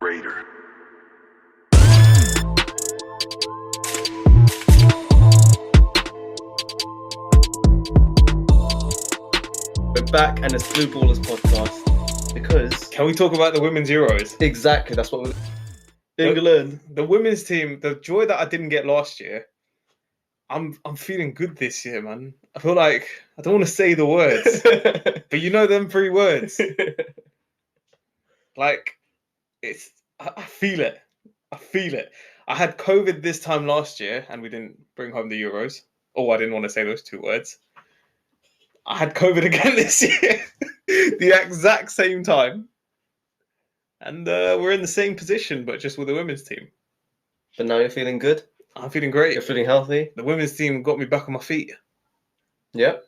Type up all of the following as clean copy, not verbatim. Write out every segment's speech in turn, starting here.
Raider. We're back and it's Blue Ballers podcast because Can we talk about the women's Euros? exactly that's what we're England. The women's team, the joy that I didn't get last year, I'm feeling good this year, man. I feel like I don't want to say the words, but you know them three words. Like I feel it. I feel it. I had COVID this time last year and we didn't bring home the Euros. Oh, I didn't want to say those two words. I had COVID again this year, the exact same time. And we're in the same position, but just with the women's team. But now you're feeling good. I'm feeling great. You're feeling healthy. The women's team got me back on my feet. Yep.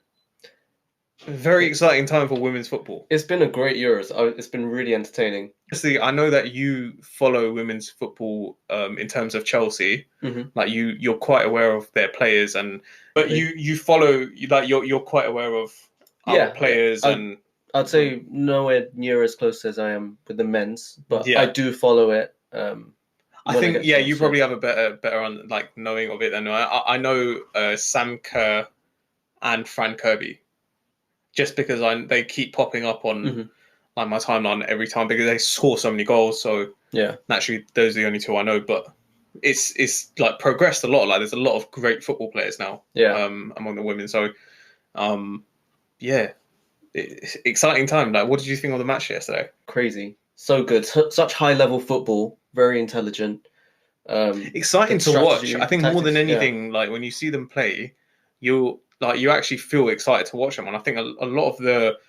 Very exciting time for women's football. It's been a great Euros. It's been really entertaining. Honestly, I know that you follow women's football in terms of Chelsea. Mm-hmm. Like you're quite aware of their players, but you follow you're quite aware of other players and. I'd say nowhere near as close as I am with the men's, but Yeah. I do follow it. I think you probably have a better on like knowing of it than I know Sam Kerr and Fran Kirby, just because they keep popping up on like my timeline every time because they score so many goals. So yeah, naturally those are the only two I know. But it's like progressed a lot. Like there's a lot of great football players now. Yeah. Among the women. So yeah. It's exciting time. Like, what did you think of the match yesterday? Crazy, so good, such high level football, very intelligent, exciting to watch. I think more than anything, like when you see them play, you actually feel excited to watch them. And I think a lot of the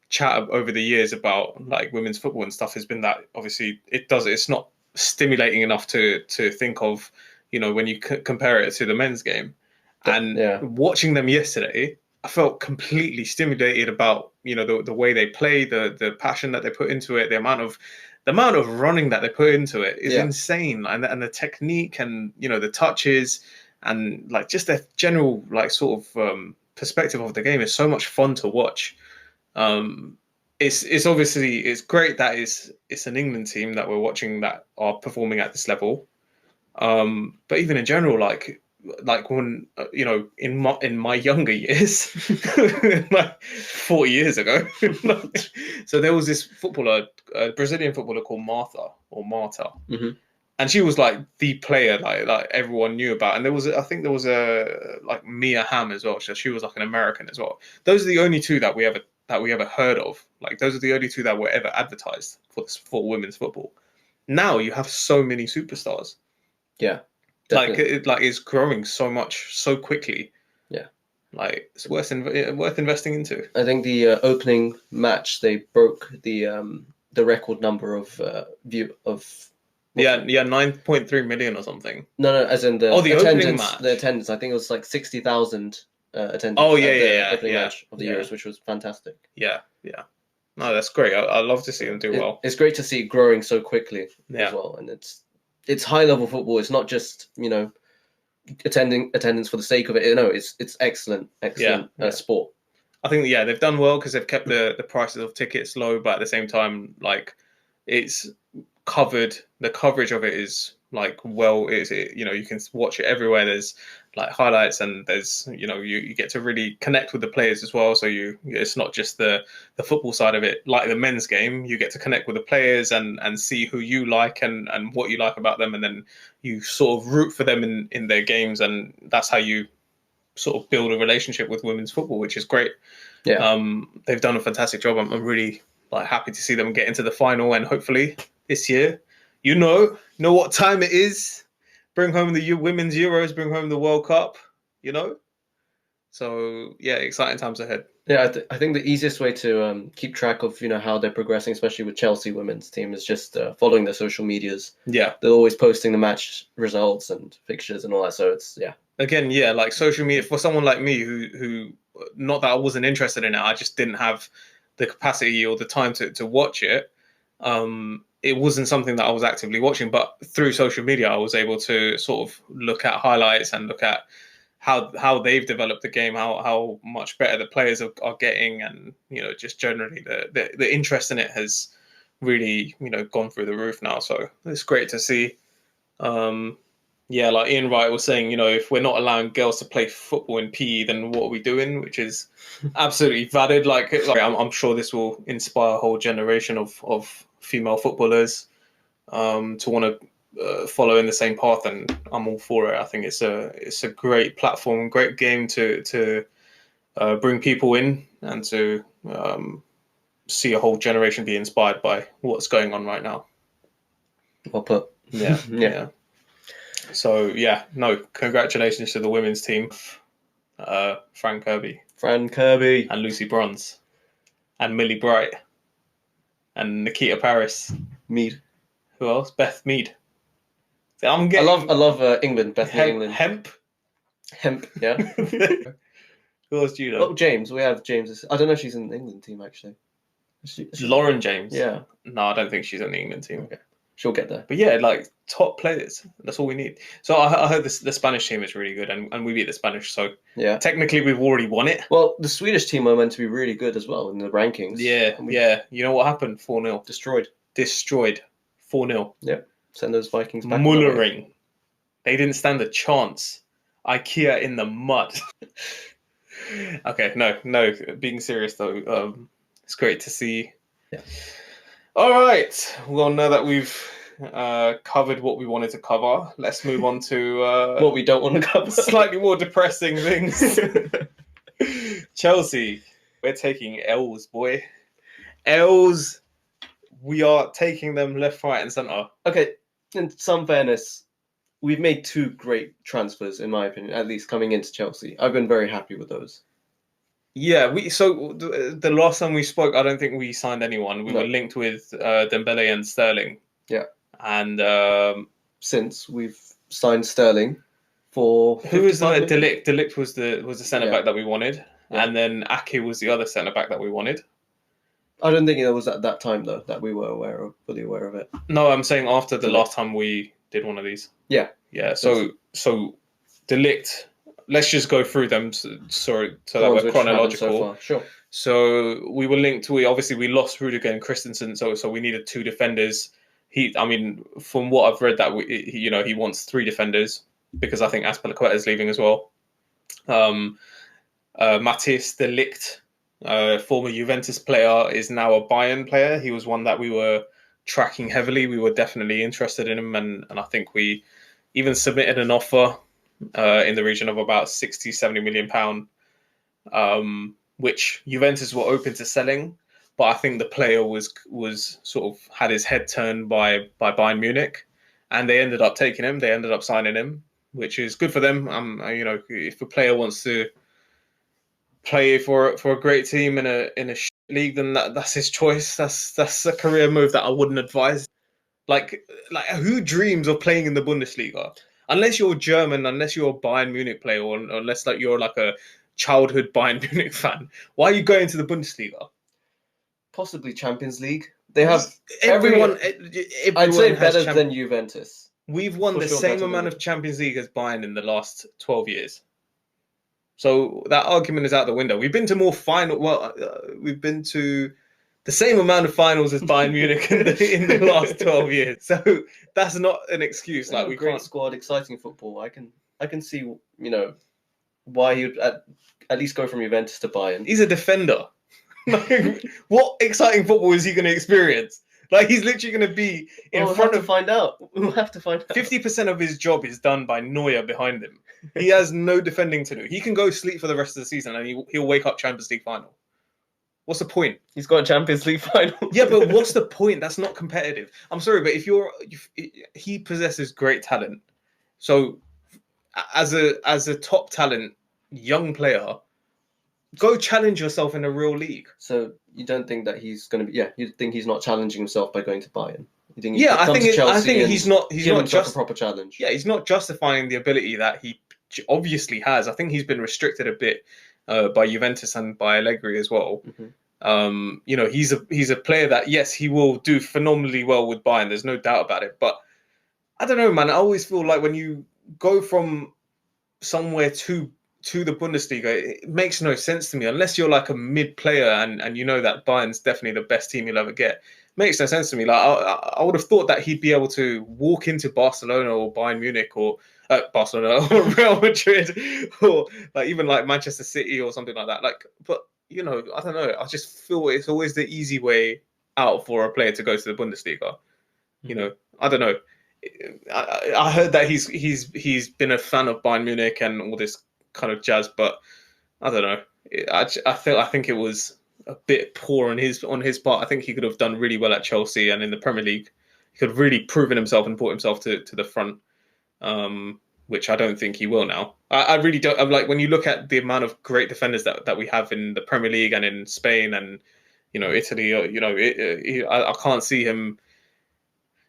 chat over the years about like women's football and stuff has been that obviously it's not stimulating enough to think of, when you compare it to the men's game. And watching them yesterday, I felt completely stimulated about the way they play, the passion that they put into it, the amount of running that they put into it is insane, and the technique and the touches and like just their general like sort of perspective of the game is so much fun to watch. It's obviously it's great that it's an England team that we're watching that are performing at this level, but even in general like when in my younger years, like 40 years ago, so there was this footballer, a Brazilian footballer called Marta, and she was like the player like everyone knew about. And I think there was a like Mia Hamm as well. So she was like an American as well. Those are the only two that we ever heard of. Like those are the only two that were ever advertised for women's football. Now you have so many superstars. Yeah. Definitely. Like it's growing so much so quickly. Yeah, like it's worth investing into. I think the opening match they broke the record number of 9.3 million or something. No, as in the opening match. The attendance. I think it was like 60,000 attendance. Oh opening match of the Euros, which was fantastic. Yeah. No, that's great. I love to see them do well. It's great to see it growing so quickly as well, and it's high level football. It's not just attendance for the sake of it. It's excellent sport. I think they've done well because they've kept the prices of tickets low, but at the same time, like it's covered. The coverage of it is like you can watch it everywhere. There's like highlights and there's you get to really connect with the players as well. So it's not just the football side of it. Like the men's game, you get to connect with the players and see who you like and what you like about them, and then you sort of root for them in their games, and that's how you sort of build a relationship with women's football, which is great. Yeah. They've done a fantastic job. I'm really like happy to see them get into the final, and hopefully this year, know what time it is. Bring home the women's Euros, bring home the World Cup, So, yeah, exciting times ahead. Yeah, I think the easiest way to keep track of, how they're progressing, especially with Chelsea women's team, is just following their social medias. Yeah. They're always posting the match results and fixtures and all that, so it's, Again, like social media, for someone like me who not that I wasn't interested in it, I just didn't have the capacity or the time to watch it. It wasn't something that I was actively watching, but through social media, I was able to sort of look at highlights and look at how they've developed the game, how much better the players are getting, and just generally the interest in it has really, gone through the roof now. So it's great to see. Yeah, like Ian Wright was saying, if we're not allowing girls to play football in PE, then what are we doing? Which is absolutely valid. Like I'm sure this will inspire a whole generation of female footballers to want to follow in the same path, and I'm all for it. I think it's a great platform, great game to bring people in and to see a whole generation be inspired by what's going on right now. Well put. Yeah, yeah. So yeah, no, congratulations to the women's team, Fran Kirby, and Lucy Bronze, and Millie Bright, and Nikita Paris, Mead. Who else? Beth Mead. I love England. Beth Mead, England. Hemp. Yeah. Who else do you know? Oh, James. We have James. I don't know if she's in the England team actually. Lauren James. Yeah. No, I don't think she's in the England team. Okay. She'll get there. But yeah, like top players. That's all we need. So I heard the Spanish team is really good, and we beat the Spanish. So yeah, technically we've already won it. Well, the Swedish team are meant to be really good as well in the rankings. Yeah. You know what happened? 4-0. Destroyed. 4-0. Yep. Send those Vikings back. Mullering. They didn't stand a chance. IKEA in the mud. Okay, no. Being serious though, it's great to see. Yeah. All right. Well, now that we've covered what we wanted to cover, let's move on to what we don't want to cover. Slightly more depressing things. Chelsea, we're taking L's, boy. L's. We are taking them left, right, and centre. Okay. In some fairness, we've made 2 great transfers, in my opinion, at least coming into Chelsea. I've been very happy with those. Yeah, so the last time we spoke, I don't think we signed anyone. We were linked with Dembele and Sterling. Yeah. And since we've signed Sterling for who was the De Ligt? De Ligt was the centre back that we wanted, and then Ake was the other centre back that we wanted. I don't think it was at that time though that we were fully aware of it. No, I'm saying after the last time we did one of these. Yeah. Yeah. So De Ligt. Let's just go through them so that we're chronological. So far. Sure. So we were linked. We lost Rudiger and Christensen, so we needed 2 defenders. From what I've read, that he wants 3 defenders because I think Azpilicueta is leaving as well. Matthijs de Ligt, former Juventus player, is now a Bayern player. He was one that we were tracking heavily. We were definitely interested in him, and I think we even submitted an offer in the region of about 60-70 million pound, which Juventus were open to selling, but I think the player was sort of had his head turned by Bayern Munich, and they ended up taking him. They ended up signing him, which is good for them. If a player wants to play for a great team in a league, then that's his choice. That's a career move that I wouldn't advise. Like who dreams of playing in the Bundesliga? Unless you're German, unless you're a Bayern Munich player, or unless you're like a childhood Bayern Munich fan, why are you going to the Bundesliga? Possibly Champions League. They have everyone I'd say better than Juventus. We've won the same amount of Champions League as Bayern in the last 12 years. So that argument is out the window. We've been to more final. Well, we've been to the same amount of finals as Bayern Munich in the last 12 years. So that's not an excuse. We great squad, exciting football. I can see why you'd at least go from Juventus to Bayern. He's a defender. What exciting football is he going to experience? He's literally going to be in front of. We'll have to find out. 50% of his job is done by Neuer behind him. He has no defending to do. He can go sleep for the rest of the season, and he'll wake up Champions League final. What's the point? He's got a Champions League final. Yeah, but what's the point? That's not competitive. I'm sorry, but he possesses great talent. So, as a top talent, young player, go challenge yourself in a real league. So you don't think that he's going to be? Yeah, you think he's not challenging himself by going to Bayern? You think I think he's not just a proper challenge. Yeah, he's not justifying the ability that he obviously has. I think he's been restricted a bit by Juventus and by Allegri as well. Mm-hmm. He's a player that, yes, he will do phenomenally well with Bayern. There's no doubt about it. But I don't know, man. I always feel like when you go from somewhere to the Bundesliga, it makes no sense to me unless you're like a mid player and you know that Bayern's definitely the best team you'll ever get. makes no sense to me. Like I would have thought that he'd be able to walk into Barcelona or Bayern Munich or Barcelona or Real Madrid or like even like Manchester City or something like that. Like, but you know, I don't know. I just feel it's always the easy way out for a player to go to the Bundesliga. You know, I don't know. I heard that he's been a fan of Bayern Munich and all this kind of jazz, but I don't know. I think it was a bit poor on his part. I think he could have done really well at Chelsea and in the Premier League. He could have really proven himself and brought himself to the front, which I don't think he will now. I really don't. I'm like when you look at the amount of great defenders that we have in the Premier League and in Spain and Italy. I can't see him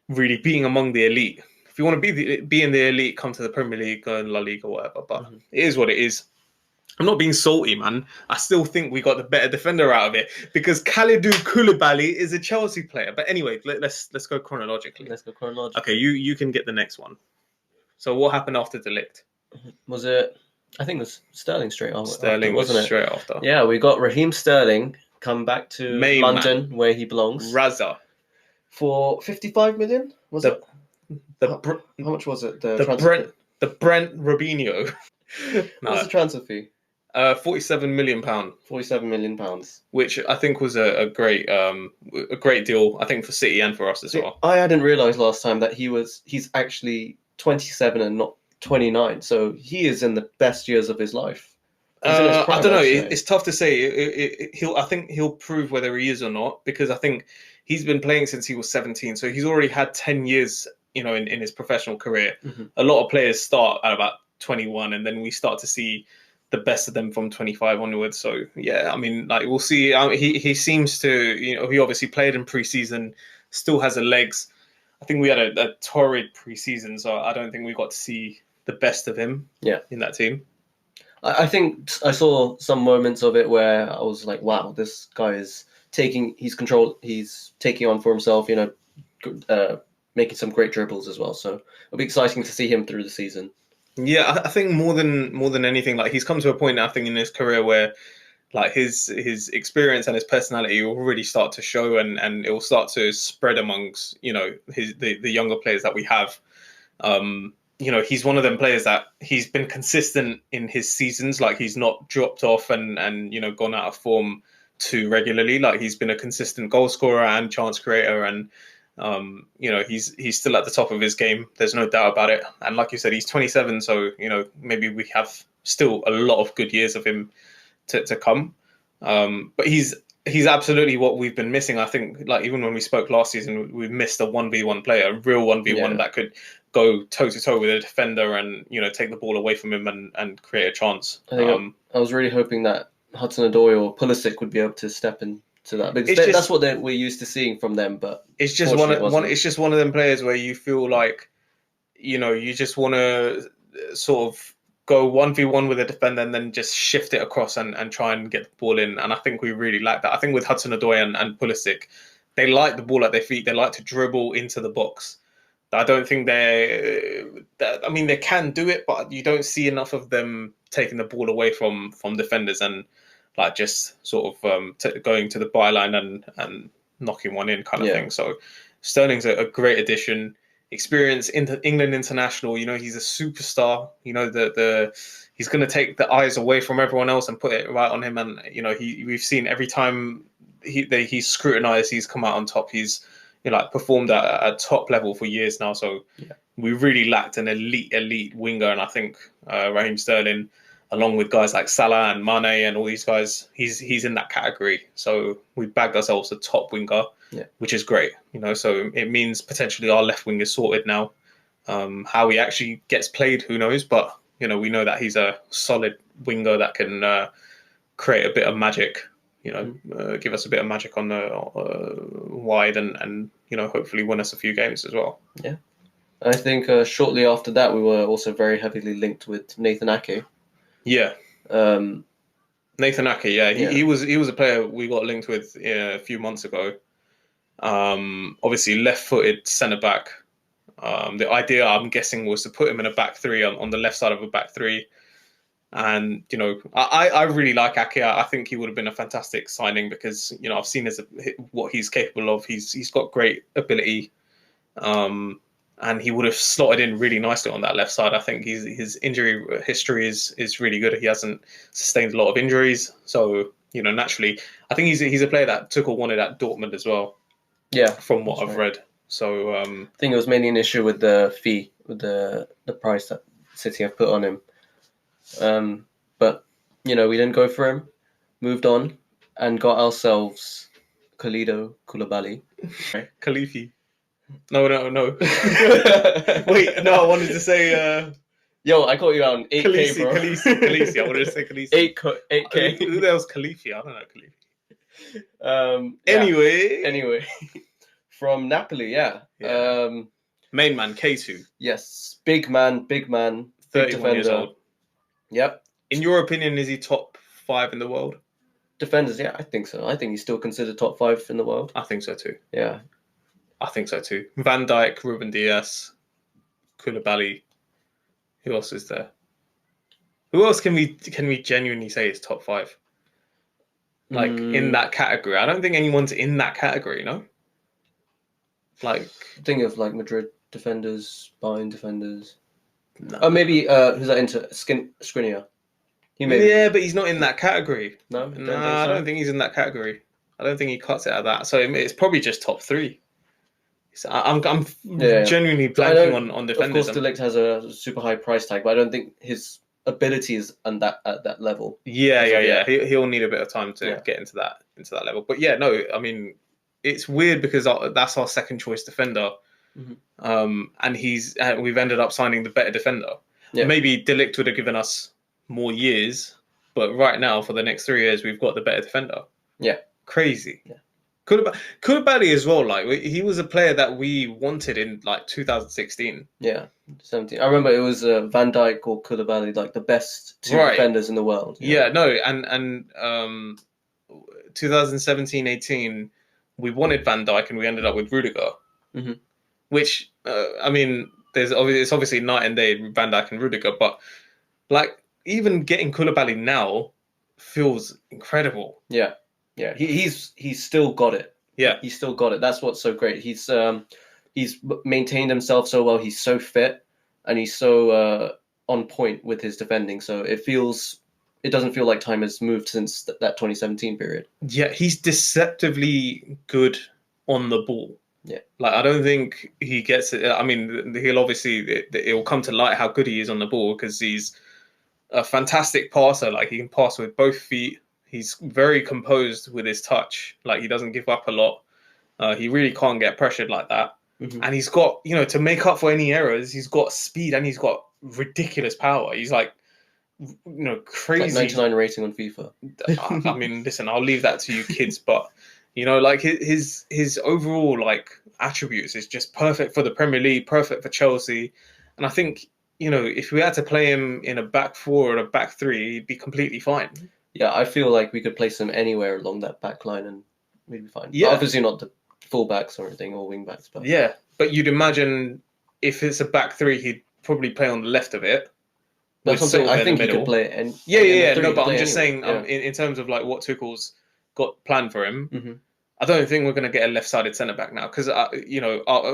really being among the elite. If you want to be in the elite, come to the Premier League, go in La Liga or whatever. But it is what it is. I'm not being salty, man. I still think we got the better defender out of it because Kalidou Koulibaly is a Chelsea player. But anyway, let's go chronologically. Let's go chronologically. Okay, you can get the next one. So what happened after De Ligt? Was it? I think it was Sterling straight after. Sterling was straight after. Yeah, we got Raheem Sterling come back to London where he belongs. Raza. For 55 million? Was it? How much was it? The Brent Robinho. What was the transfer fee? £47 million. £47 million. Which I think was a great deal. I think for City and for us as well. I hadn't realised last time that he's actually 27 and not 29. So he is in the best years of his life. I don't know. It's tough to say. I think he'll prove whether he is or not because I think he's been playing since he was 17. So he's already had 10 years, in his professional career. A lot of players start at about 21, and then we start to see the best of them from 25 onwards. So yeah, I mean, like we'll see. He seems to, he obviously played in pre-season, still has the legs. I think we had a torrid pre-season, so I don't think we got to see the best of him. In that team. I think I saw some moments of it where I was like, wow, this guy is taking on for himself. Making some great dribbles as well. So it'll be exciting to see him through the season. Yeah, I think more than anything, like he's come to a point now, I think, in his career where like his experience and his personality will really start to show, and it will start to spread amongst the younger players that we have. He's one of them players that he's been consistent in his seasons. Like he's not dropped off and gone out of form too regularly. Like he's been a consistent goal scorer and chance creator, and he's still at the top of his game. There's no doubt about it. And like you said, he's 27, so maybe we have still a lot of good years of him to come. But he's absolutely what we've been missing. I think, like even when we spoke last season, we missed a 1v1 player, a real 1v1 that could go toe to toe with a defender and take the ball away from him and create a chance. I was really hoping that Hudson-Odoi or Pulisic would be able to step in. To that because that's what we're used to seeing from them, but it's just it's just one of them players where you feel like you just want to sort of go 1v1 with a defender and then just shift it across and try and get the ball in. And I think we really like that. I think with Hudson-Odoi and Pulisic, they like the ball at their feet. They like to dribble into the box. I don't think they can do it, but you don't see enough of them taking the ball away from defenders and like just sort of going to the byline and knocking one in kind of thing. So Sterling's a great addition. Experience into England international. He's a superstar. He's going to take the eyes away from everyone else and put it right on him. And we've seen every time he's scrutinised, he's come out on top. He's performed at a top level for years now. So we really lacked an elite winger, and I think Raheem Sterling, along with guys like Salah and Mane and all these guys, he's in that category. So we bagged ourselves a top winger, which is great. So it means potentially our left wing is sorted now. How he actually gets played, who knows? But we know that he's a solid winger that can create a bit of magic. Give us a bit of magic on the wide and hopefully win us a few games as well. Yeah, I think shortly after that we were also very heavily linked with Nathan Ake. Yeah. Nathan Ake, he was a player we got linked with a few months ago. Obviously left-footed centre-back. The idea, I'm guessing, was to put him in a back three on the left side of a back three. And I really like Ake. I think he would have been a fantastic signing because I've seen what he's capable of. He's got great ability, and he would have slotted in really nicely on that left side. I think his injury history is really good. He hasn't sustained a lot of injuries, so naturally, I think he's a player that Tuchel wanted at Dortmund as well. Yeah, from what I've read. So I think it was mainly an issue with the fee, with the price that City have put on him. But we didn't go for him. Moved on and got ourselves Kalidou Koulibaly. Khalifi. No. Wait, no, I wanted to say. Yo, I caught you out on 8K, bro. Khaleesi. I wanted to say Khaleesi. 8K. Who the hell's Khalifi? I don't know Khalifi. Anyway. From Napoli, yeah. Main man, K2. Yes, big man, big 31 defender. Years old. Yep. In your opinion, is he top 5 in the world? Defenders, yeah, I think so. I think he's still considered top 5 in the world. I think so too. Yeah. I think so too. Van Dijk, Ruben Dias, Koulibaly. Who else is there? Who else can we genuinely say is top 5? Like in that category. I don't think anyone's in that category, no? Like think of like Madrid defenders, Bayern defenders. No. Oh, maybe who's that into Skriniar? Yeah, but he's not in that category. No, I don't think he's in that category. I don't think he cuts it at that. So it's probably just top 3. So I'm genuinely blanking on defenders. Of course, De Ligt has a super high price tag, but I don't think his ability is at that level. Yeah. He'll need a bit of time to get into that level. But yeah, no, I mean, it's weird because that's our second choice defender, and we've ended up signing the better defender. Yeah. Maybe De Ligt would have given us more years, but right now for the next 3 years we've got the better defender. Yeah, crazy. Yeah. Koulibaly as well. Like he was a player that we wanted in like 2016. Yeah, 17. I remember it was Van Dijk or Koulibaly, like the best 2 defenders in the world. Yeah, no, and 2017-18, we wanted Van Dijk and we ended up with Rudiger, which I mean, it's obviously night and day Van Dijk and Rudiger, but like even getting Koulibaly now feels incredible. Yeah. Yeah, he's still got it. Yeah, he's still got it. That's what's so great. He's maintained himself so well. He's so fit, and he's so on point with his defending. So it doesn't feel like time has moved since that 2017 period. Yeah, he's deceptively good on the ball. Yeah, like I don't think he gets it. I mean, it'll come to light how good he is on the ball because he's a fantastic passer. Like he can pass with both feet. He's very composed with his touch. Like he doesn't give up a lot. He really can't get pressured like that. And he's got, to make up for any errors, he's got speed and he's got ridiculous power. He's like, crazy. It's like 99 rating on FIFA. I mean, listen, I'll leave that to you kids, but like his overall like attributes is just perfect for the Premier League, perfect for Chelsea. And I think, if we had to play him in a back 4 or a back 3, he'd be completely fine. Yeah, I feel like we could place him anywhere along that back line and we'd be fine. Yeah. But obviously not the full-backs or anything, or wing-backs. But yeah, but you'd imagine if it's a back 3, he'd probably play on the left of it. That's something I think he could play. No, but I'm just saying in terms of like what Tuchel's got planned for him, I don't think we're going to get a left-sided centre-back now because,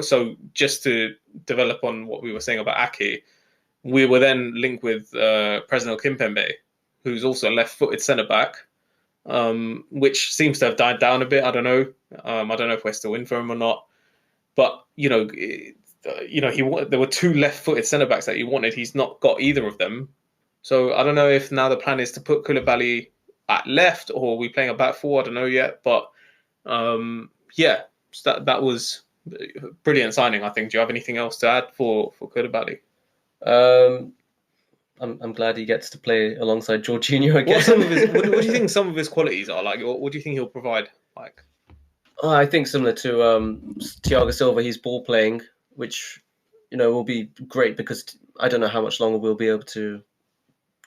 so just to develop on what we were saying about Ake, we were then linked with Presnel Kimpembe, who's also a left-footed centre-back, which seems to have died down a bit. I don't know. I don't know if we're still in for him or not. But, there were 2 left-footed centre-backs that he wanted. He's not got either of them. So I don't know if now the plan is to put Koulibaly at left or are we playing a back 4? I don't know yet. But, so that was a brilliant signing, I think. Do you have anything else to add for Koulibaly? I'm glad he gets to play alongside Jorginho again. What do you think some of his qualities are? Like, what do you think he'll provide? Like, I think similar to Thiago Silva, he's ball playing, which will be great because I don't know how much longer we'll be able to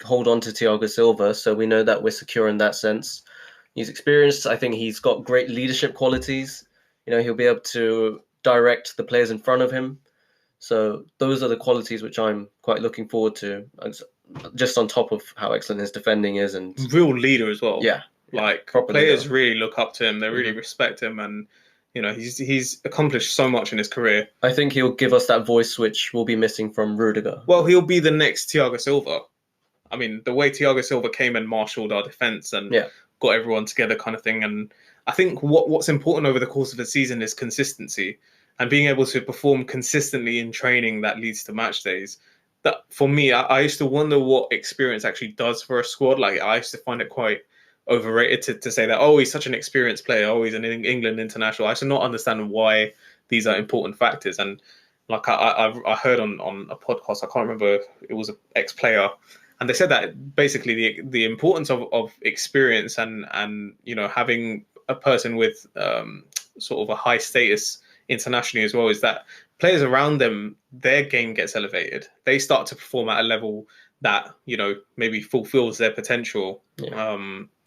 hold on to Thiago Silva. So we know that we're secure in that sense. He's experienced. I think he's got great leadership qualities. He'll be able to direct the players in front of him. So those are the qualities which I'm quite looking forward to. just on top of how excellent his defending is, and real leader as well. yeah, Like proper players leader. really look up to him. They really respect him, and he's accomplished so much in his career. I think he'll give us that voice which we'll be missing from Rudiger. Well, he'll be the next Thiago Silva. I mean, the way Thiago Silva came and marshaled our defense and got everyone together, kind of thing. And I think what's important over the course of the season is consistency and being able to perform consistently in training that leads to match days. That for me, I used to wonder what experience actually does for a squad. Like I used to find it quite overrated to say that, oh, he's such an experienced player, oh, he's an England international. I used to not understand why these are important factors. And like I heard on a podcast, I can't remember, it was an ex-player, and they said that basically the importance of experience and having a person with sort of a high status internationally as well is that players around them, their game gets elevated. They start to perform at a level that maybe fulfills their potential.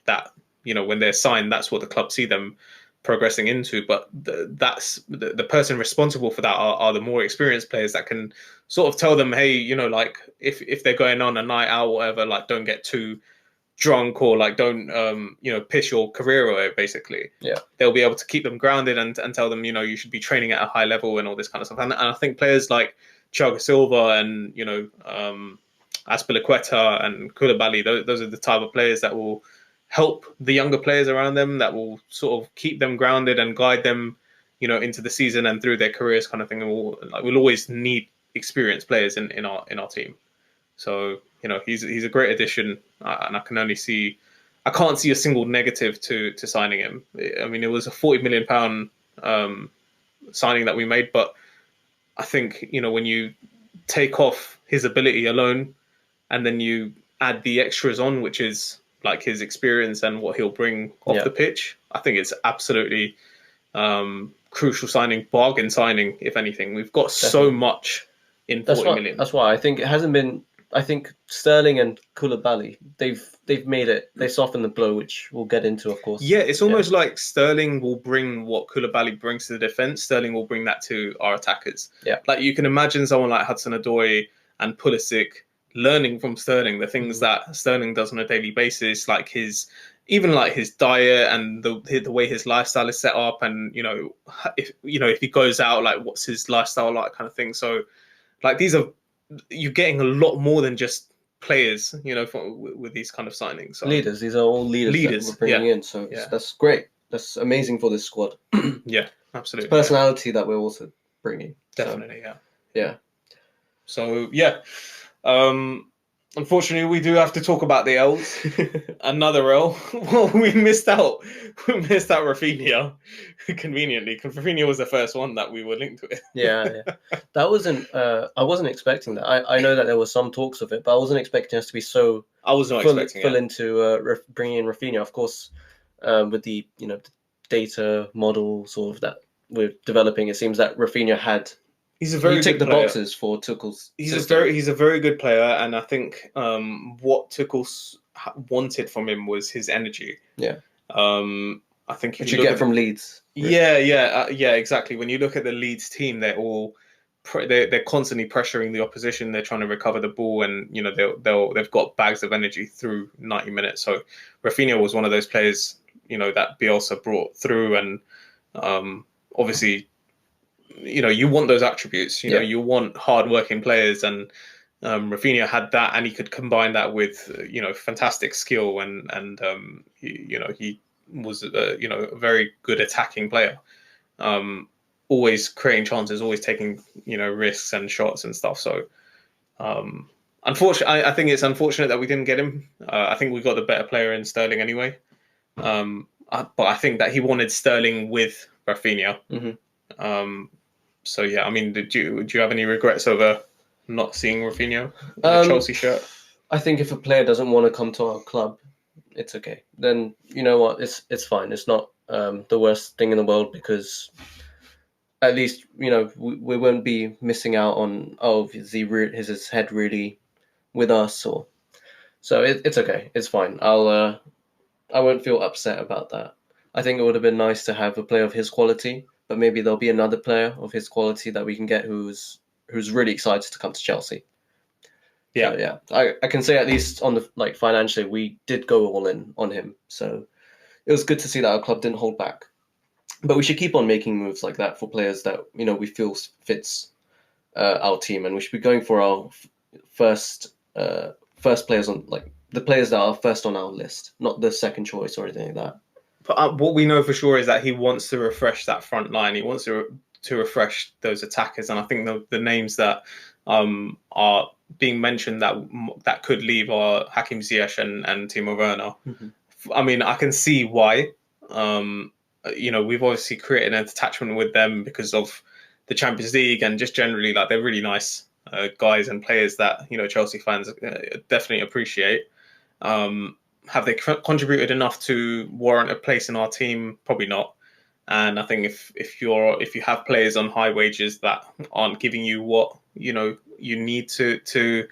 That when they're signed, that's what the club see them progressing into. But that's the person responsible for that are the more experienced players that can sort of tell them, hey, like if they're going on a night out or whatever, like don't get too drunk or like don't piss your career away. Basically, they'll be able to keep them grounded and tell them you should be training at a high level and all this kind of stuff. And I think players like Thiago Silva and Azpilicueta and Koulibaly, those are the type of players that will help the younger players around them, that will sort of keep them grounded and guide them, into the season and through their careers, kind of thing. And we'll always need experienced players in our team. So he's a great addition, and I can't see a single negative to signing him. I mean, it was a £40 million signing that we made, but I think when you take off his ability alone, and then you add the extras on, which is like his experience and what he'll bring off the pitch, I think it's absolutely crucial signing, bargain signing, if anything. We've got so much in 40 million. That's why I think it hasn't been. I think Sterling and Koulibaly, they've made it. They softened the blow, which we'll get into, of course. Yeah, it's almost like Sterling will bring what Koulibaly brings to the defense. Sterling will bring that to our attackers. Yeah, like you can imagine someone like Hudson-Odoi and Pulisic learning from Sterling the things that Sterling does on a daily basis, like his diet and the way his lifestyle is set up, and if he goes out, like what's his lifestyle like, kind of thing. So like you're getting a lot more than just players, with these kind of signings. So, leaders. These are all leaders that we're bringing in. So that's great. That's amazing for this squad. Yeah, absolutely. It's personality that we're also bringing. Definitely, so, yeah. So unfortunately, we do have to talk about the L's. Another L. Well, we missed out. Raphinha, conveniently, because Raphinha was the first one that we were linked with. Yeah. That wasn't. I wasn't expecting that. I know that there was some talks of it, but I wasn't expecting us to be so. I was not expecting full into bringing in Raphinha. Of course, with the data model sort of that we're developing, it seems that Raphinha had. He's a very tick good the player. Boxes for Tuchel'S. He's a very good player, and I think what Tuchel's wanted from him was his energy. Yeah. I think which you get from Leeds. Yeah, exactly. When you look at the Leeds team, they're all they're constantly pressuring the opposition. They're trying to recover the ball, and they've got bags of energy through 90 minutes. So Raphinha was one of those players, that Bielsa brought through, and obviously. You want those attributes. You want hard-working players, and Raphinha had that, and he could combine that with fantastic skill, and he was a very good attacking player. Always creating chances, always taking risks and shots and stuff. So unfortunately, I think it's unfortunate that we didn't get him. I think we got the better player in Sterling anyway. But I think that he wanted Sterling with Raphinha. Mm-hmm. So I mean, do you have any regrets over not seeing Raphinha in the Chelsea shirt? I think if a player doesn't want to come to our club, it's okay. Then you know what, it's fine. It's not the worst thing in the world, because at least we won't be missing out on is his head really with us, or so it's okay. It's fine. I won't feel upset about that. I think it would have been nice to have a player of his quality. But maybe there'll be another player of his quality that we can get who's really excited to come to Chelsea. Yeah. So, yeah, I can say at least on the like financially, we did go all in on him. So it was good to see that our club didn't hold back. But we should keep on making moves like that for players that we feel fits our team, and we should be going for our first first players on like the players that are first on our list, not the second choice or anything like that. But what we know for sure is that he wants to refresh that front line. He wants to refresh those attackers, and I think the names that are being mentioned that could leave are Hakim Ziyech and Timo Werner. Mm-hmm. I mean, I can see why. We've obviously created an attachment with them because of the Champions League and just generally like they're really nice guys and players that Chelsea fans definitely appreciate. Have they contributed enough to warrant a place in our team? Probably not. And I think if you have players on high wages that aren't giving you what you need to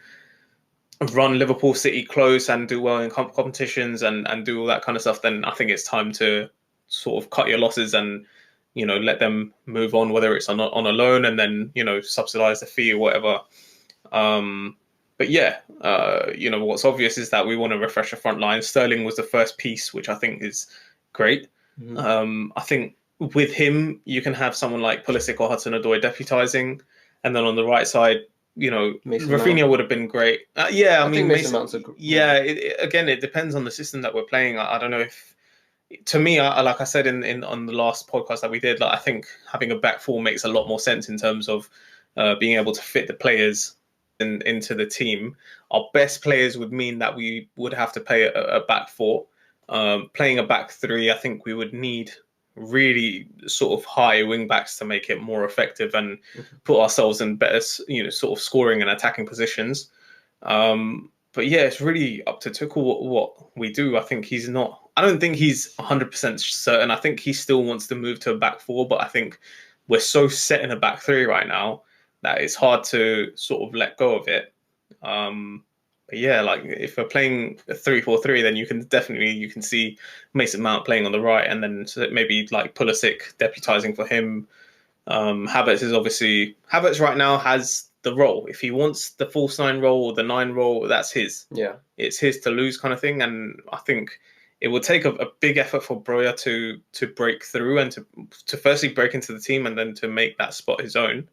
run Liverpool, City close and do well in competitions and do all that kind of stuff, then I think it's time to sort of cut your losses and let them move on, whether it's on a loan and then subsidize the fee or whatever. But yeah, what's obvious is that we want to refresh the front line. Sterling was the first piece, which I think is great. Mm-hmm. I think with him, you can have someone like Pulisic or Hudson-Odoi deputising, and then on the right side, Raphinha would have been great. I mean, think Mason Mount's again, it depends on the system that we're playing. I don't know if, to me, like I said in on the last podcast that we did, like I think having a back four makes a lot more sense in terms of being able to fit the players into the team. Our best players would mean that we would have to play a back four. Playing a back three, I think we would need really sort of high wing backs to make it more effective and put ourselves in better, sort of scoring and attacking positions. But yeah, it's really up to Tuchel what we do. I don't think he's 100% certain. I think he still wants to move to a back four, but I think we're so set in a back three right now that it's hard to sort of let go of it. But yeah, like if we're playing a 3-4-3, then you can see Mason Mount playing on the right, and then maybe like Pulisic deputising for him. Havertz right now has the role. If he wants the false nine role or the 9 role, that's his. Yeah, it's his to lose kind of thing. And I think it would take a big effort for Broja to break through and to firstly break into the team and then to make that spot his own.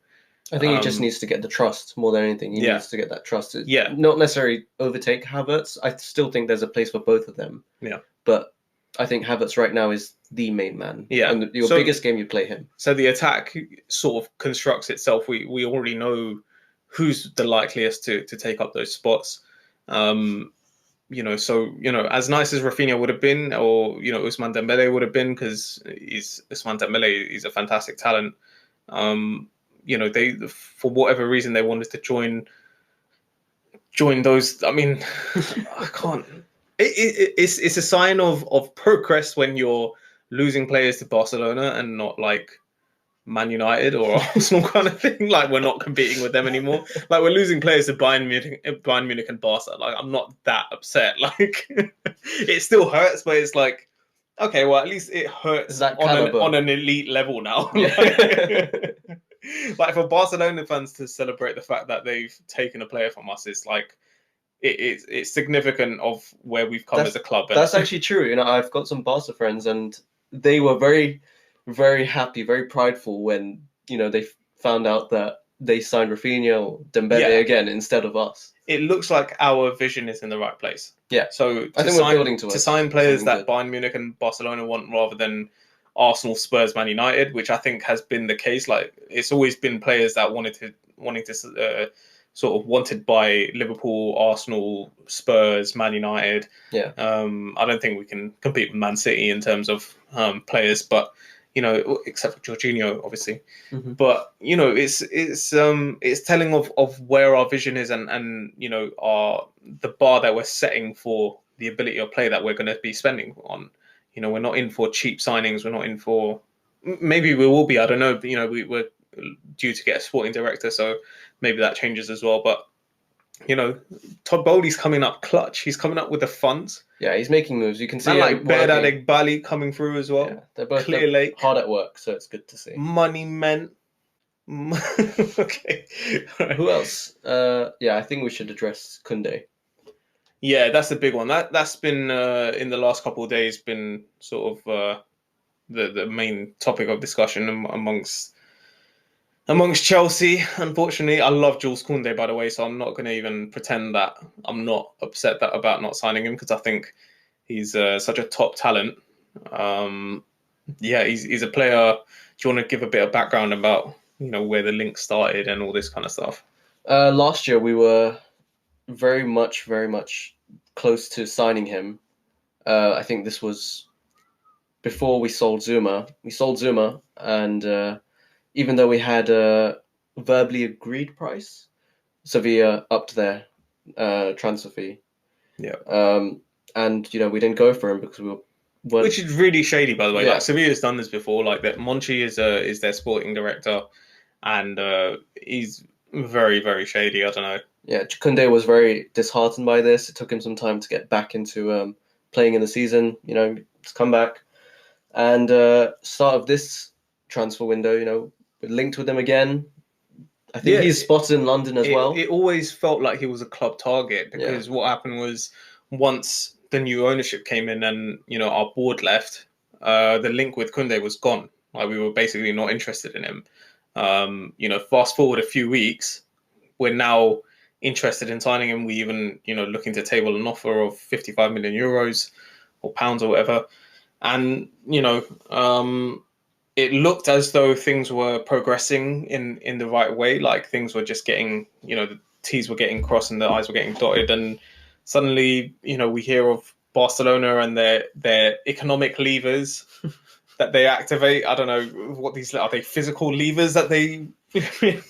I think he just needs to get the trust more than anything. He needs to get that trust. Not necessarily overtake Havertz. I still think there's a place for both of them. Yeah. But I think Havertz right now is the main man. Yeah. And your biggest game, you play him. So the attack sort of constructs itself. We already know who's the likeliest to take up those spots. As nice as Raphinha would have been, or Ousmane Dembele would have been, because Ousmane Dembele is a fantastic talent. They, for whatever reason, they wanted to join those. I mean, I can't. It's a sign of progress when you're losing players to Barcelona and not like Man United or Arsenal kind of thing. Like we're not competing with them anymore. Like we're losing players to Bayern Munich and Barca. Like I'm not that upset. Like it still hurts, but it's like, okay, well at least it hurts on an elite level now. Like for Barcelona fans to celebrate the fact that they've taken a player from us, it's like it's significant of where we've come as a club. That's actually true. I've got some Barca friends, and they were very, very happy, very prideful when they found out that they signed Raphinha or Dembele again instead of us. It looks like our vision is in the right place. Yeah. So I think we're building to sign players that Bayern Munich and Barcelona want rather than Arsenal, Spurs, Man United, which I think has been the case. Like it's always been players that wanted by Liverpool, Arsenal, Spurs, Man United. Yeah. I don't think we can compete with Man City in terms of players, but except for Jorginho, obviously. Mm-hmm. But it's telling of where our vision is and the bar that we're setting for the ability of play that we're going to be spending on. We're not in for cheap signings. We're not in for. Maybe we will be. I don't know. We're due to get a sporting director, so maybe that changes as well. But Todd Bowley's coming up clutch. He's coming up with the funds. Yeah, he's making moves. You can see like Behdad Eghbali coming through as well. Yeah, they're both Clear Lake hard at work, so it's good to see. Money men. Okay. Right. Who else? Yeah, I think we should address Kounde. Yeah, that's the big one. That's been in the last couple of days been sort of the main topic of discussion amongst Chelsea. Unfortunately, I love Jules Kounde, by the way, so I'm not going to even pretend that I'm not upset about not signing him, because I think he's such a top talent. Yeah, he's a player. Do you want to give a bit of background about where the link started and all this kind of stuff? Last year we were very much close to signing him. I think this was before we sold Zuma. We sold Zuma, and even though we had a verbally agreed price, Sevilla upped their transfer fee. Yeah. And we didn't go for him because we weren't. Which is really shady, by the way. Yeah. Like Sevilla's done this before. Like that, Monchi is their sporting director, and he's very very shady. I don't know. Yeah, Kounde was very disheartened by this. It took him some time to get back into playing in the season. To come back, and start of this transfer window, we're linked with him again. I think he's spotted in London as well. It always felt like he was a club target, because what happened was, once the new ownership came in and our board left, the link with Kounde was gone. Like, we were basically not interested in him. Fast forward a few weeks, we're now interested in signing him. We even looking to table an offer of 55 million euros or pounds or whatever, and it looked as though things were progressing in the right way. Like, things were just getting, the T's were getting crossed and the I's were getting dotted. And suddenly, we hear of Barcelona and their economic levers that they activate. I don't know what these are. They physical levers that they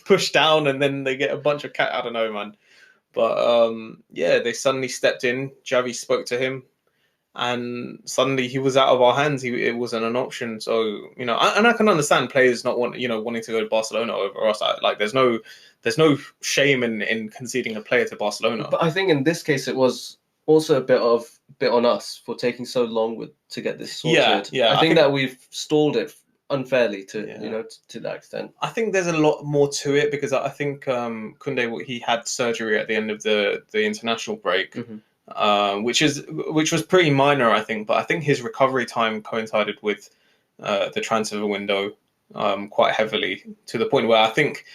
push down, and then they get a bunch of I don't know, man. But they suddenly stepped in. Xavi spoke to him, and suddenly he was out of our hands. It wasn't an option. So and I can understand players not wanting to go to Barcelona over us. There's no shame in conceding a player to Barcelona. But I think in this case it was also a bit on us for taking so long to get this sorted. Yeah. I think that we've stalled it unfairly to to that extent. I think there's a lot more to it, because I think Kounde, he had surgery at the end of the international break. Mm-hmm. Which was pretty minor, I think, but I think his recovery time coincided with the transfer window quite heavily, to the point where I think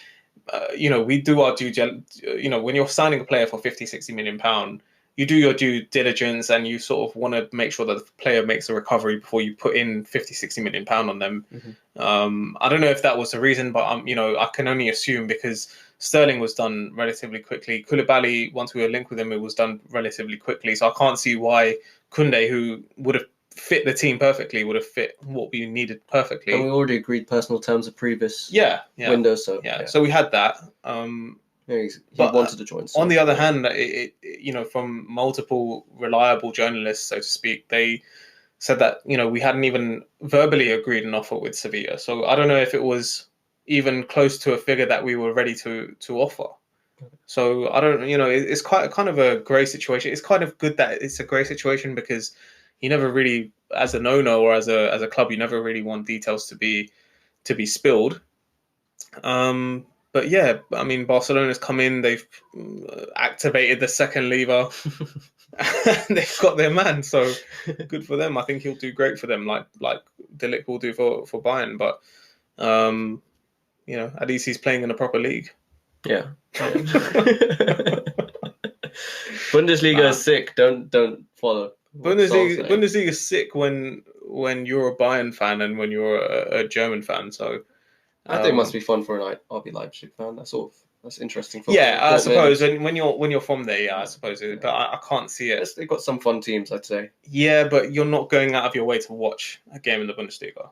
we do our when you're signing a player for 50-60 million pound, you do your due diligence and you sort of want to make sure that the player makes a recovery before you put in 50-60 million pound on them. Mm-hmm. I don't know if that was the reason, but I can only assume, because Sterling was done relatively quickly. Koulibaly, once we were linked with him, it was done relatively quickly. So I can't see why Kounde, who would have fit the team perfectly, would have fit what we needed perfectly. And we already agreed personal terms of previous windows. So so we had that. He wanted to join. So, on the other hand, from multiple reliable journalists, so to speak, they said that we hadn't even verbally agreed an offer with Sevilla. So I don't know if it was even close to a figure that we were ready to offer. So I don't, it's quite kind of a grey situation. It's kind of good that it's a grey situation, because you never really, as an owner or as a club, you never really want details to be spilled. But yeah, I mean, Barcelona's come in, they've activated the second lever, and they've got their man. So good for them. I think he'll do great for them, like De Ligt will do for Bayern. But at least he's playing in a proper league. Yeah. Bundesliga is sick. Don't follow. Bundesliga is sick when you're a Bayern fan and when you're a German fan. So I think it must be fun for an RB Leipzig fan. That's interesting. I suppose when you're from there, I suppose. But I can't see it. They've got some fun teams, I'd say. Yeah, but you're not going out of your way to watch a game in the Bundesliga.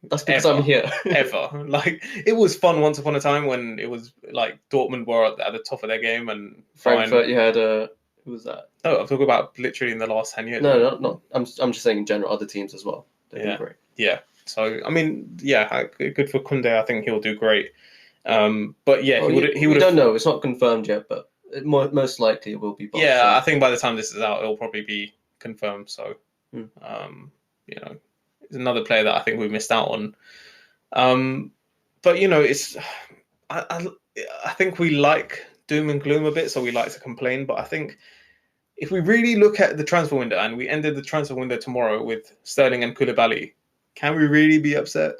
That's because I'm here. Ever. Like, it was fun once upon a time when it was like Dortmund were at the top of their game, and Frankfurt, you had who was that? No, I'm talking about literally in the last 10 years. No, not. I'm just saying in general, other teams as well. They've been great. Yeah. So I mean, good for Kounde. I think he'll do great. But yeah, he would. We don't know. It's not confirmed yet, but most likely it will be. I think by the time this is out, it'll probably be confirmed. So, it's another player that I think we missed out on. But it's I think we like doom and gloom a bit, so we like to complain. But I think if we really look at the transfer window, and we ended the transfer window tomorrow with Sterling and Koulibaly, can we really be upset?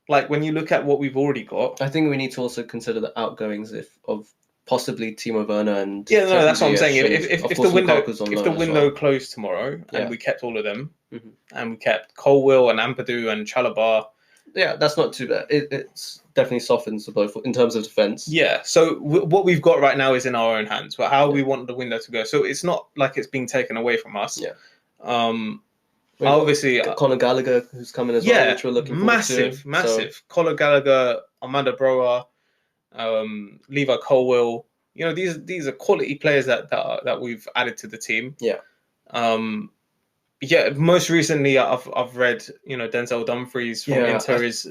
Like when you look at what we've already got. I think we need to also consider the outgoings of possibly Timo Werner and Yeah, no, that's what I'm saying. Ziyech, and of course Lukaku's on if loan the as window well. closed tomorrow and Yeah. we kept all of them, Mhm. and we kept Colwill and Ampadu and Chalobah. Yeah, that's not too bad. It's definitely softens the blow in terms of defense. Yeah, so what we've got right now is in our own hands. But how Yeah. we want the window to go, so it's not like it's being taken away from us. Yeah. We've obviously Conor Gallagher, who's coming as well, which we're looking forward to. massive. So, Conor Gallagher, Amanda Broa, Levi Colwill. You know, these are quality players that we've added to the team. Yeah. Yeah. Most recently, I've read, you know, Denzel Dumfries from Inter is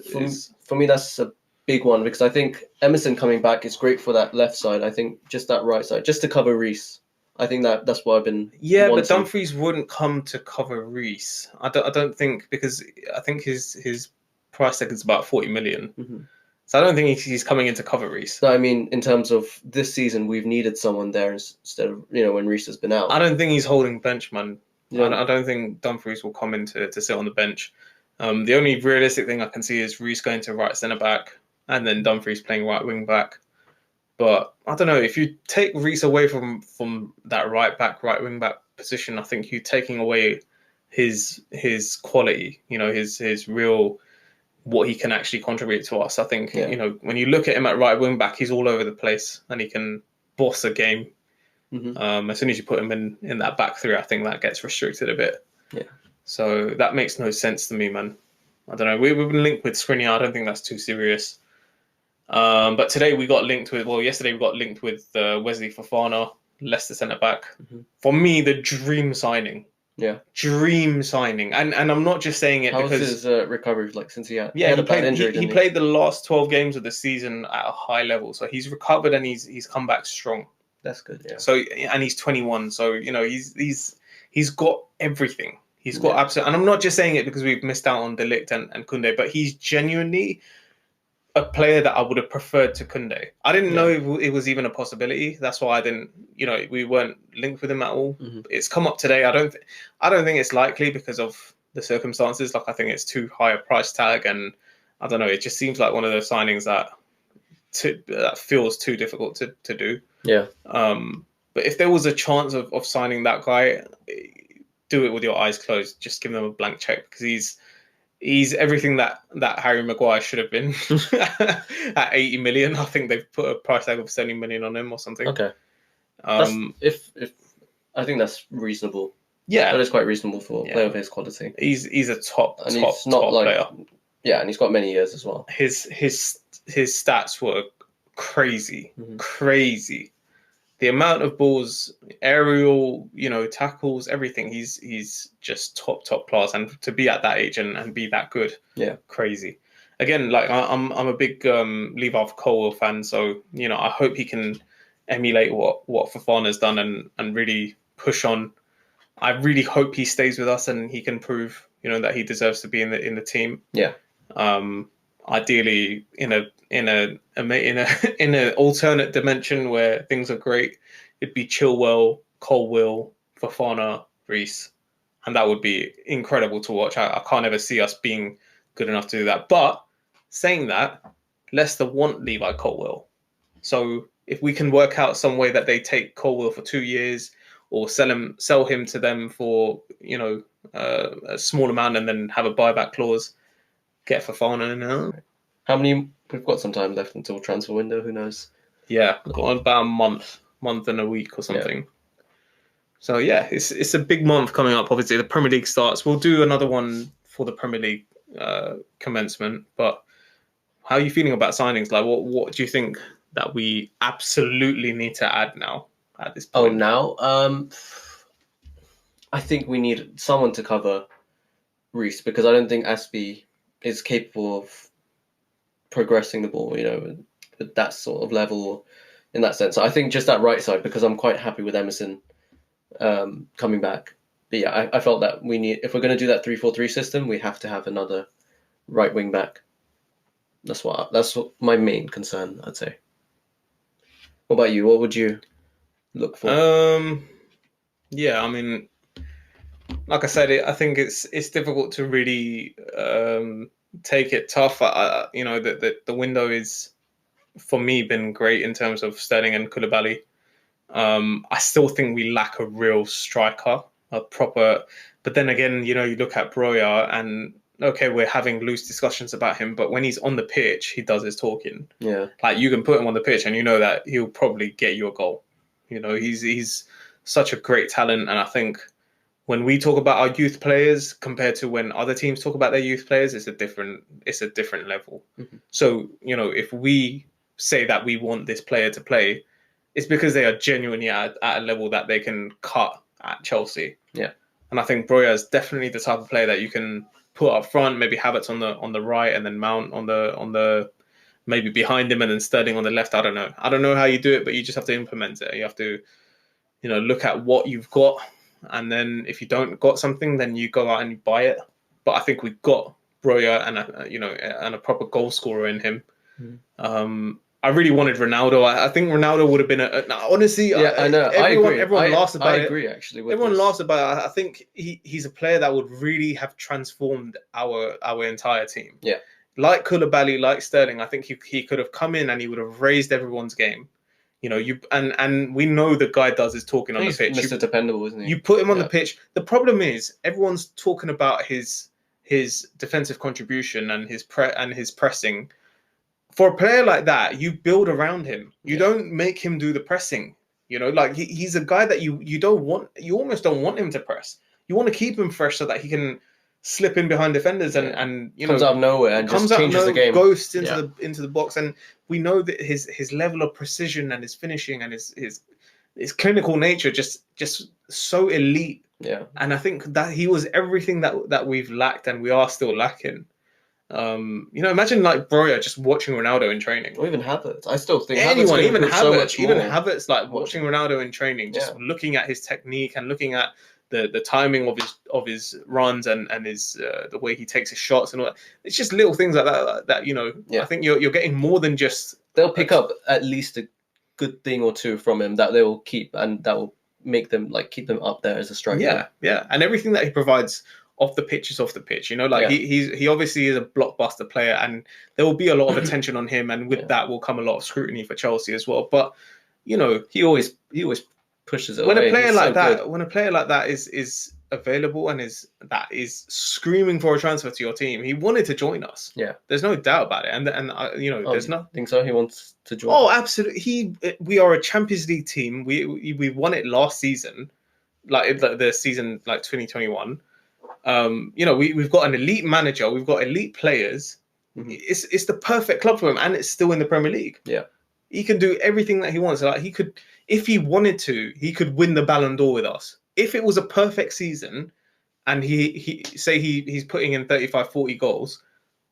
for me that's a big one, because I think Emerson coming back is great for that left side. I think just that right side, just to cover Reece. I think that's what I've been. Yeah, wanting. but Dumfries wouldn't come to cover Reece. I don't think, because I think his price tag is about 40 million. Mm-hmm. So I don't think he's coming in to cover Reece. No, I mean, in terms of this season, we've needed someone there instead of, you know, when Reece has been out. I don't think he's holding bench, man. Yeah. I don't think Dumfries will come in to sit on the bench. The only realistic thing I can see is Reece going to right centre back and then Dumfries playing right wing back. But I don't know, if you take Reece away from that right wing back position, I think you're taking away his quality. You know, his real, what he can actually contribute to us. I think, you know, when you look at him at right wing back, he's all over the place and he can boss a game. Mm-hmm. As soon as you put him in that back three, I think that gets restricted a bit. Yeah. So that makes no sense to me, man. I don't know. We've been linked with Skriniar. I don't think that's too serious. But today we got linked with, yesterday we got linked with Wesley Fofana, Leicester centre back. Mm-hmm. For me, the dream signing. Yeah. Dream signing. And I'm not just saying it because... How's his recovery, like, since he had he a bad injury? He played the last 12 games of the season at a high level. So he's recovered and he's come back strong. That's good, yeah. So, and he's 21. So, you know, he's got everything. He's got absolute... And I'm not just saying it because we've missed out on De Ligt and Kounde, but he's genuinely a player that I would have preferred to Kounde. I didn't know it was even a possibility. That's why I didn't, you know, we weren't linked with him at all. Mm-hmm. It's come up today. I don't think it's likely because of the circumstances. Like, I think it's too high a price tag, and I don't know. It just seems like one of those signings that feels too difficult to do. Yeah. But if there was a chance of signing that guy, do it with your eyes closed. Just give them a blank check, because he's everything that Harry Maguire should have been at 80 million. I think they've put a price tag of 70 million on him or something. Okay. If I think that's reasonable. Yeah, that is quite reasonable for a player of his quality. He's a top he's top player. Yeah, and he's got many years as well. His stats were crazy, crazy. The amount of balls, aerial, you know, tackles, everything. He's just top class, and to be at that age and be that good, crazy. Again, like I'm a big Levi Colwill fan, so you know I hope he can emulate what Fofana's done and really push on. I really hope he stays with us and he can prove, you know, that he deserves to be in the team. Yeah. Ideally in an alternate dimension where things are great, it'd be Chilwell, Colwill, Fofana, Reece, and that would be incredible to watch. I can't ever see us being good enough to do that. But saying that, Leicester want Levi Colwill, so if we can work out some way that they take Colwill for 2 years, or sell him to them for, you know, a small amount, and then have a buyback clause. Get Fofana in. How many? We've got some time left until transfer window. Who knows? Yeah, got about a month and a week or something. Yeah. So yeah, it's a big month coming up. Obviously, the Premier League starts. We'll do another one for the Premier League commencement. But how are you feeling about signings? Like, what do you think that we absolutely need to add now at this point? Oh, now? I think we need someone to cover Reece, because I don't think Aspie is capable of progressing the ball, you know, at that sort of level in that sense. So I think just that right side, because I'm quite happy with Emerson coming back. But yeah, I felt that we need, if we're going to do that 3-4-3 system, we have to have another right wing back. That's what my main concern, I'd say. What about you? What would you look for? Yeah, I mean, like I said, I think it's difficult to really take it tough. You know, the window is for me been great in terms of Sterling and Koulibaly. I still think we lack a real striker, a proper. But then again, you know, you look at Broja and okay, we're having loose discussions about him, but when he's on the pitch, he does his talking. Yeah. Like you can put him on the pitch and you know that he'll probably get you a goal. You know, he's such a great talent, and I think when we talk about our youth players compared to when other teams talk about their youth players, it's a different level. Mm-hmm. So, you know, if we say that we want this player to play, it's because they are genuinely at a level that they can cut at Chelsea. Yeah. And I think Broja is definitely the type of player that you can put up front, maybe Havertz on the right and then Mount on the maybe behind him and then Sterling on the left. I don't know. I don't know how you do it, but you just have to implement it. You have to, you know, look at what you've got. And then if you don't got something, then you go out and you buy it. But I think we've got Broja and a proper goal scorer in him. Mm-hmm. I really wanted Ronaldo. I think Ronaldo would have been honestly. Yeah, I know. Everyone laughs about it. I agree, actually. Everyone laughs about it. I think he's a player that would really have transformed our entire team. Yeah. Like Koulibaly, like Sterling, I think he could have come in and he would have raised everyone's game. You know, and we know the guy does his talking on the pitch. He's Mr. Dependable, isn't he? You put him on the pitch. The problem is everyone's talking about his defensive contribution and his pressing. For a player like that, you build around him. You don't make him do the pressing. You know, like he's a guy that you almost don't want him to press. You want to keep him fresh so that he can slip in behind defenders and you comes out of nowhere and just changes the game. Ghosts into the box, and we know that his level of precision and his finishing and his clinical nature just so elite. Yeah. And I think that he was everything that we've lacked and we are still lacking. You know, imagine like Broja just watching Ronaldo in training. Or even Havertz. I still think anyone, even Havertz, so even Havertz, like watching Ronaldo in training, just looking at his technique and looking at the timing of his runs and his the way he takes his shots and all that. It's just little things like that you know. I think you're getting more than just. They'll pick up at least a good thing or two from him that they will keep, and that will make them keep them up there as a striker. Yeah, and everything that he provides off the pitch is off the pitch. You know, like he obviously is a blockbuster player, and there will be a lot of attention on him, and with that will come a lot of scrutiny for Chelsea as well. But you know, he always pushes it when away. A player like that is available and is screaming for a transfer to your team, he wanted to join us. Yeah, there's no doubt about it. And you know, there's no. Think so? He wants to join. Oh, absolutely. We are a Champions League team. We won it last season, like the season 2021. You know, we've got an elite manager. We've got elite players. Mm-hmm. It's the perfect club for him, and it's still in the Premier League. Yeah. He can do everything that he wants. Like he could, if he wanted to, he could win the Ballon d'Or with us. If it was a perfect season and he's putting in 35, 40 goals,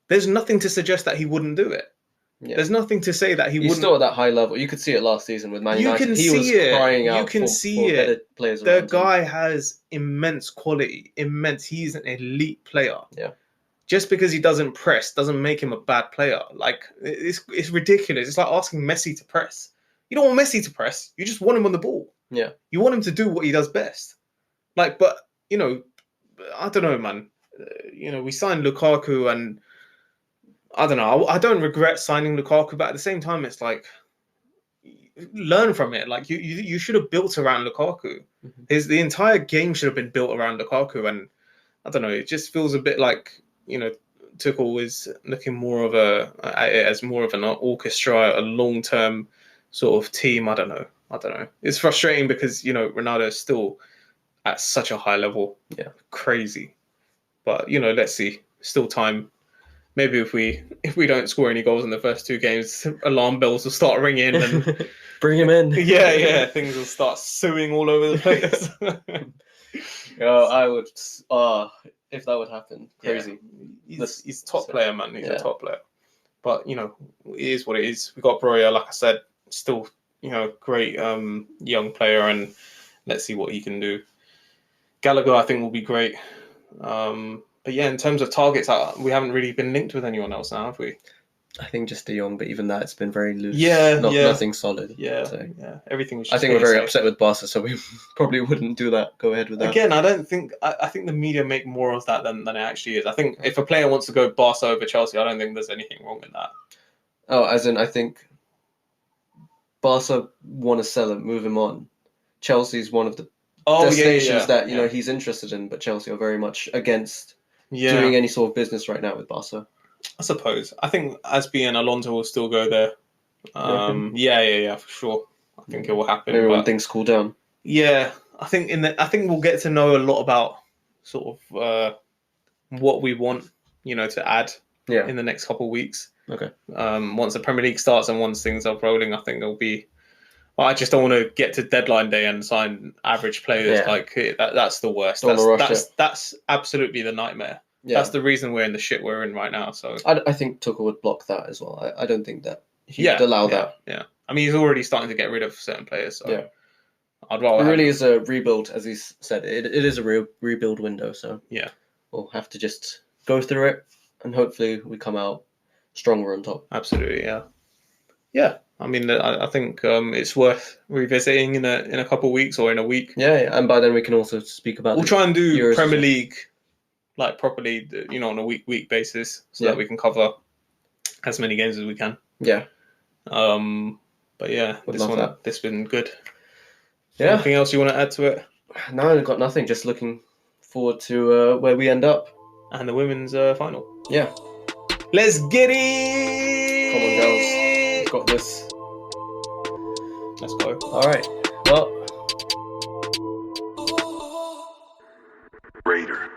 there's nothing to suggest that he wouldn't do it. Yeah. There's nothing to say that he wouldn't. He's still at that high level. You could see it last season with Man United. He was crying out. You can see it. The guy has immense quality. Immense. He's an elite player. Yeah. Just because he doesn't press doesn't make him a bad player. Like it's ridiculous. It's like asking Messi to press. You don't want Messi to press. You just want him on the ball. Yeah. You want him to do what he does best. Like, but you know, I don't know, man. You know, we signed Lukaku, and I don't know. I don't regret signing Lukaku, but at the same time, it's like learn from it. Like you should have built around Lukaku. Mm-hmm. The entire game should have been built around Lukaku, and I don't know. It just feels a bit like, you know, Tuchel is looking more of as more of an orchestra, a long-term sort of team. I don't know. It's frustrating because, you know, Ronaldo is still at such a high level. Yeah, crazy. But you know, let's see. Still time. Maybe if we don't score any goals in the first two games, alarm bells will start ringing and bring him in. Yeah, things will start suing all over the place. I would. If that would happen, crazy. Yeah. He's top player, man. He's a top player. But you know, it is what it is. We got Broja, like I said, still, you know, great young player, and let's see what he can do. Gallagher, I think, will be great. But yeah, in terms of targets, we haven't really been linked with anyone else now, have we? I think just De Jong, but even that, it's been very loose. Yeah, Nothing solid. Yeah, So. yeah. Everything was. I Just think we're very hearsay. upset with Barca, so we probably wouldn't do that. Go ahead with that. Again, I don't think. I think the media make more of that than it actually is. I think if a player wants to go Barca over Chelsea, I don't think there's anything wrong with that. Oh, as in, I think Barca want to sell him, move him on. Chelsea's one of the destinations that know he's interested in, but Chelsea are very much against doing any sort of business right now with Barca. I suppose. I think Asby and Alonso will still go there. Yeah, for sure. I think it will happen. Maybe when things cool down. Yeah, I think we'll get to know a lot about sort of what we want, to add in the next couple of weeks. Okay. Once the Premier League starts and once things are rolling, I think it'll be. Well, I just don't want to get to deadline day and sign average players. That's the worst. That's absolutely the nightmare. Yeah. That's the reason we're in the shit we're in right now. So I think Tuchel would block that as well. I don't think that he would allow that. Yeah. I mean, he's already starting to get rid of certain players. So yeah. I'd rather. It really is a rebuild, as he's said. It is a real rebuild window. So yeah, we'll have to just go through it, and hopefully we come out stronger on top. Absolutely, yeah. Yeah, I mean, I think it's worth revisiting in a couple of weeks or in a week. Yeah, and by then we can also speak about. We'll try and do Premier League like properly, on a week basis, so that we can cover as many games as we can. Yeah. But yeah, this has been good. Yeah. Anything else you want to add to it? No, I've got nothing. Just looking forward to where we end up. And the women's final. Yeah. Let's get it! Come on, girls. We've got this. Let's go. All right. Well. Raider.